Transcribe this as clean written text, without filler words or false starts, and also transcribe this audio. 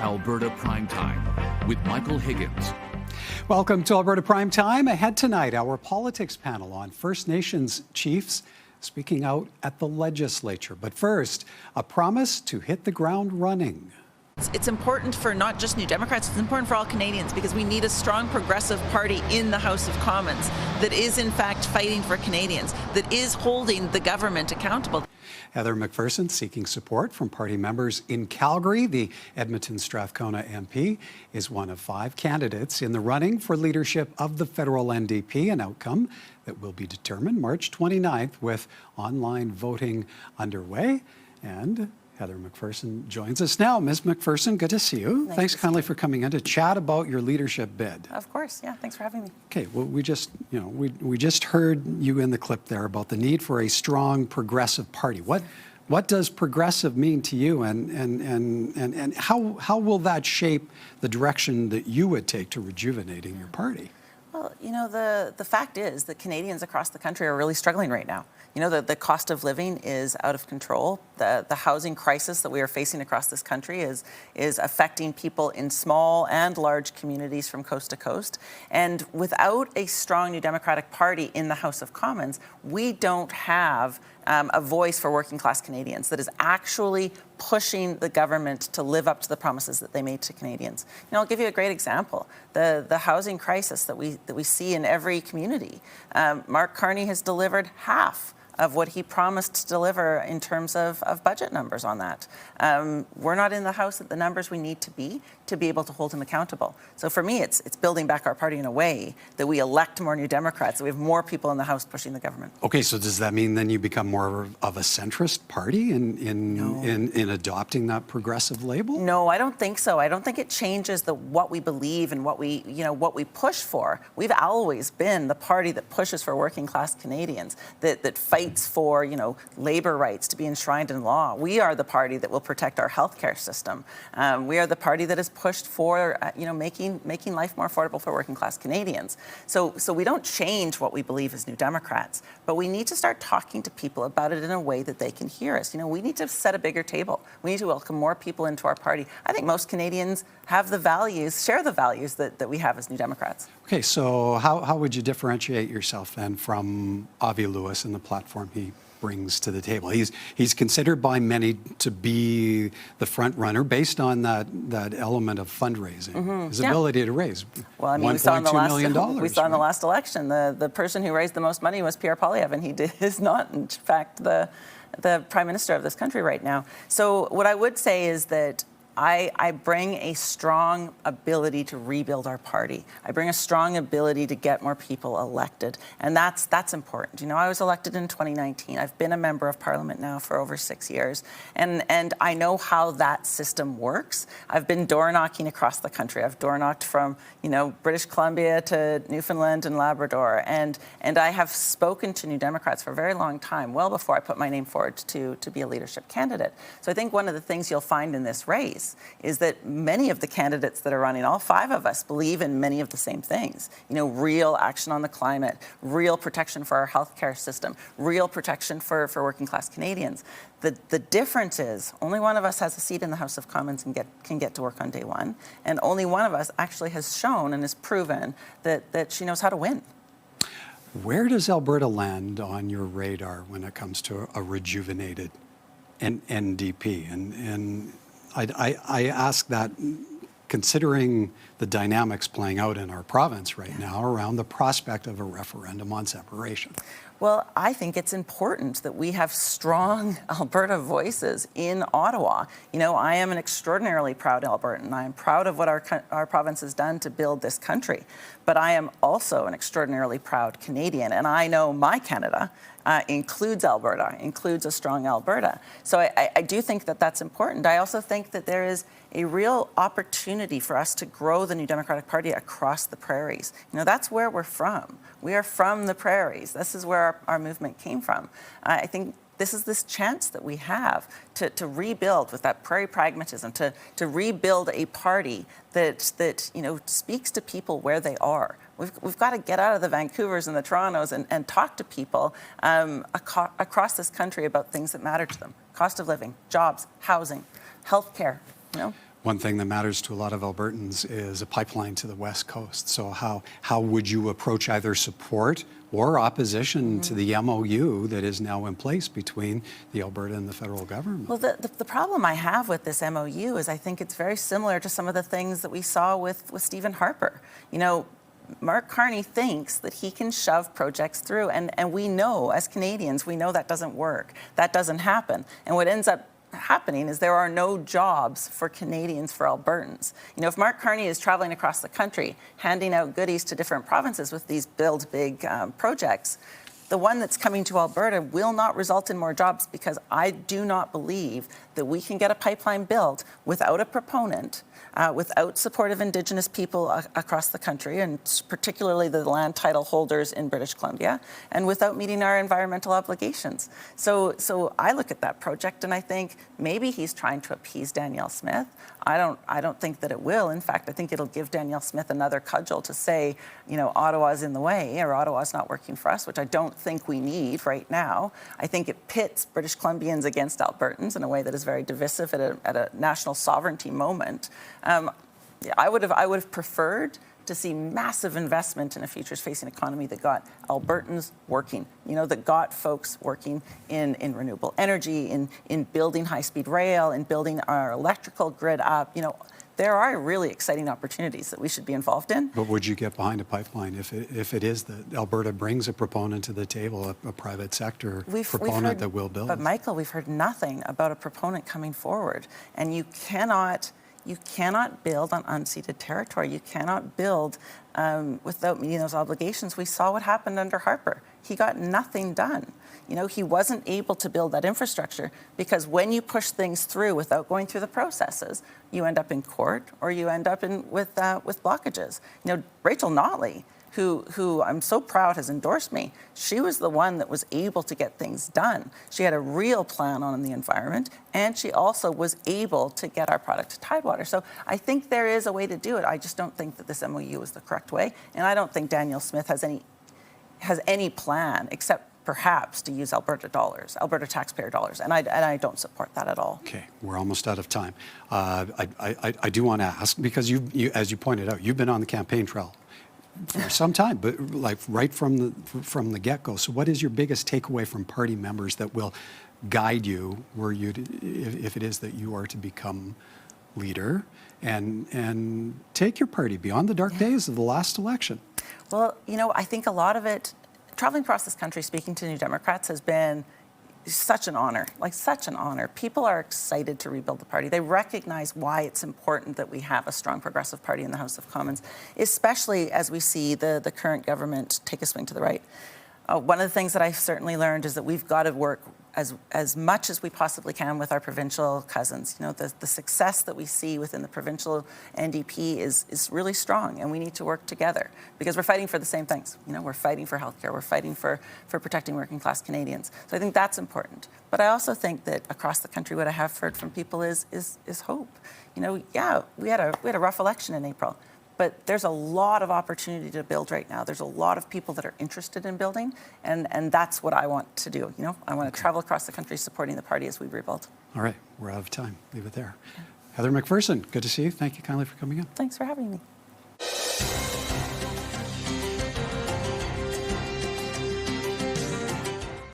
Alberta Primetime with Michael Higgins. Welcome to Alberta Primetime. Ahead tonight, our politics panel on First Nations chiefs speaking out at the legislature. But first, a promise to hit the ground running. It's important for not just New Democrats, it's important for all Canadians because we need a strong progressive party in the House of Commons that is in fact fighting for Canadians, that is holding the government accountable. Heather McPherson seeking support from party members in Calgary. The Edmonton Strathcona MP is one of 5 candidates in the running for leadership of the federal NDP, an outcome that will be determined March 29th with online voting underway. And Heather McPherson joins us now. Ms. McPherson, good to see you. Thanks kindly for coming in to chat about your leadership bid. Of course, yeah, thanks for having me. Okay, well, we just heard you in the clip there about the need for a strong progressive party. What does progressive mean to you, and how will that shape the direction that you would take to rejuvenating your party? Well, you know, the fact is that Canadians across the country are really struggling right now. You know, the cost of living is out of control. The housing crisis that we are facing across this country is affecting people in small and large communities from coast to coast. And without a strong New Democratic Party in the House of Commons, we don't have a voice for working class Canadians that is actually pushing the government to live up to the promises that they made to Canadians. You know, I'll give you a great example. The housing crisis that we see in every community. Mark Carney has delivered half of what he promised to deliver in terms of budget numbers on that. We're not in the House at the numbers we need to be able to hold him accountable. So for me, it's building back our party in a way that we elect more New Democrats, that we have more people in the House pushing the government. Okay, so does that mean then you become more of a centrist party in adopting that progressive label? No, I don't think so. I don't think it changes what we believe and what we push for. We've always been the party that pushes for working class Canadians, that fights for, labor rights to be enshrined in law. We are the party that will protect our healthcare system. We are the party that has pushed for, making life more affordable for working class Canadians. So we don't change what we believe as New Democrats, but we need to start talking to people about it in a way that they can hear us. We need to set a bigger table. We need to welcome more people into our party. I think most Canadians have the values, share the values that we have as New Democrats. Okay, so how would you differentiate yourself then from Avi Lewis and the platform he brings to the table? He's considered by many to be the front runner based on that element of fundraising, his ability to raise $1.2 million. We saw in the last election, the person who raised the most money was Pierre Poilievre, and he is not, in fact, the Prime Minister of this country right now. So what I would say is that I bring a strong ability to rebuild our party. I bring a strong ability to get more people elected, and that's important. I was elected in 2019. I've been a member of Parliament now for over 6 years, and I know how that system works. I've been door knocking across the country. I've door knocked from British Columbia to Newfoundland and Labrador, and I have spoken to New Democrats for a very long time, well before I put my name forward to be a leadership candidate. So I think one of the things you'll find in this race is that many of the candidates that are running, all 5 of us, believe in many of the same things. Real action on the climate, real protection for our healthcare system, real protection for working class Canadians. The difference is only one of us has a seat in the House of Commons and can get to work on day one, and only one of us actually has shown and has proven that she knows how to win. Where does Alberta land on your radar when it comes to a rejuvenated NDP? And I ask that considering the dynamics playing out in our province right now around the prospect of a referendum on separation. Well, I think it's important that we have strong Alberta voices in Ottawa. I am an extraordinarily proud Albertan. I am proud of what our province has done to build this country. But I am also an extraordinarily proud Canadian, and I know my Canada includes Alberta, includes a strong Alberta. So I do think that that's important. I also think that there is a real opportunity for us to grow the New Democratic Party across the prairies. That's where we're from. We are from the prairies. This is where our movement came from. I think this is this chance that we have to rebuild with that prairie pragmatism, to rebuild a party that speaks to people where they are. We've got to get out of the Vancouvers and the Torontos and talk to people across this country about things that matter to them. Cost of living, jobs, housing, healthcare, One thing that matters to a lot of Albertans is a pipeline to the West Coast. So how would you approach either support or opposition to the MOU that is now in place between the Alberta and the federal government? Well, the problem I have with this MOU is I think it's very similar to some of the things that we saw with Stephen Harper. You know, Mark Carney thinks that he can shove projects through, and we know, as Canadians, we know that doesn't work. That doesn't happen. And what ends up happening is there are no jobs for Canadians, for Albertans. You know, if Mark Carney is traveling across the country, handing out goodies to different provinces with these build big projects, the one that's coming to Alberta will not result in more jobs, because I do not believe that we can get a pipeline built without a proponent, without support of Indigenous people across the country, and particularly the land title holders in British Columbia, and without meeting our environmental obligations. So I look at that project and I think maybe he's trying to appease Danielle Smith. I don't think that it will. In fact, I think it'll give Danielle Smith another cudgel to say, you know, Ottawa's in the way, or Ottawa's not working for us, which I don't think we need right now. I think it pits British Columbians against Albertans in a way that is very divisive at a national sovereignty moment. I would have preferred to see massive investment in a futures-facing economy that got Albertans working, you know, that got folks working in renewable energy, in building high-speed rail, in building our electrical grid up. You know, there are really exciting opportunities that we should be involved in. But would you get behind a pipeline if it is that Alberta brings a proponent to the table, a private sector proponent that will build? But Michael, we've heard nothing about a proponent coming forward, and you cannot build on unceded territory. You cannot build without meeting those obligations. We saw what happened under Harper. He got nothing done. You know, he wasn't able to build that infrastructure because when you push things through without going through the processes, you end up in court or you end up with blockages. You know, Rachel Notley, who I'm so proud has endorsed me, she was the one that was able to get things done. She had a real plan on the environment, and she also was able to get our product to Tidewater. So I think there is a way to do it. I just don't think that this MOU is the correct way, and I don't think Danielle Smith has any plan except perhaps to use Alberta dollars, Alberta taxpayer dollars, and I don't support that at all. Okay, we're almost out of time. I do want to ask, because you, as you pointed out, you've been on the campaign trail for some time, but like right from the get-go. So what is your biggest takeaway from party members that will guide you if it is that you are to become leader and take your party beyond the dark days of the last election? Well, you know, I think a lot of it, traveling across this country, speaking to New Democrats has been such an honor, like such an honor. People are excited to rebuild the party. They recognize why it's important that we have a strong progressive party in the House of Commons, especially as we see the current government take a swing to the right. One of the things that I've certainly learned is that we've got to work as much as we possibly can with our provincial cousins. You know, the success that we see within the provincial NDP is really strong, and we need to work together because we're fighting for the same things. You know, we're fighting for healthcare, we're fighting for protecting working class Canadians. So I think that's important. But I also think that across the country, what I have heard from people is hope. You know, yeah, we had a rough election in April. But there's a lot of opportunity to build right now. There's a lot of people that are interested in building, and that's what I want to do. You know, I want to travel across the country supporting the party as we rebuild. All right, we're out of time. Leave it there. Heather McPherson, good to see you. Thank you kindly for coming in. Thanks for having me.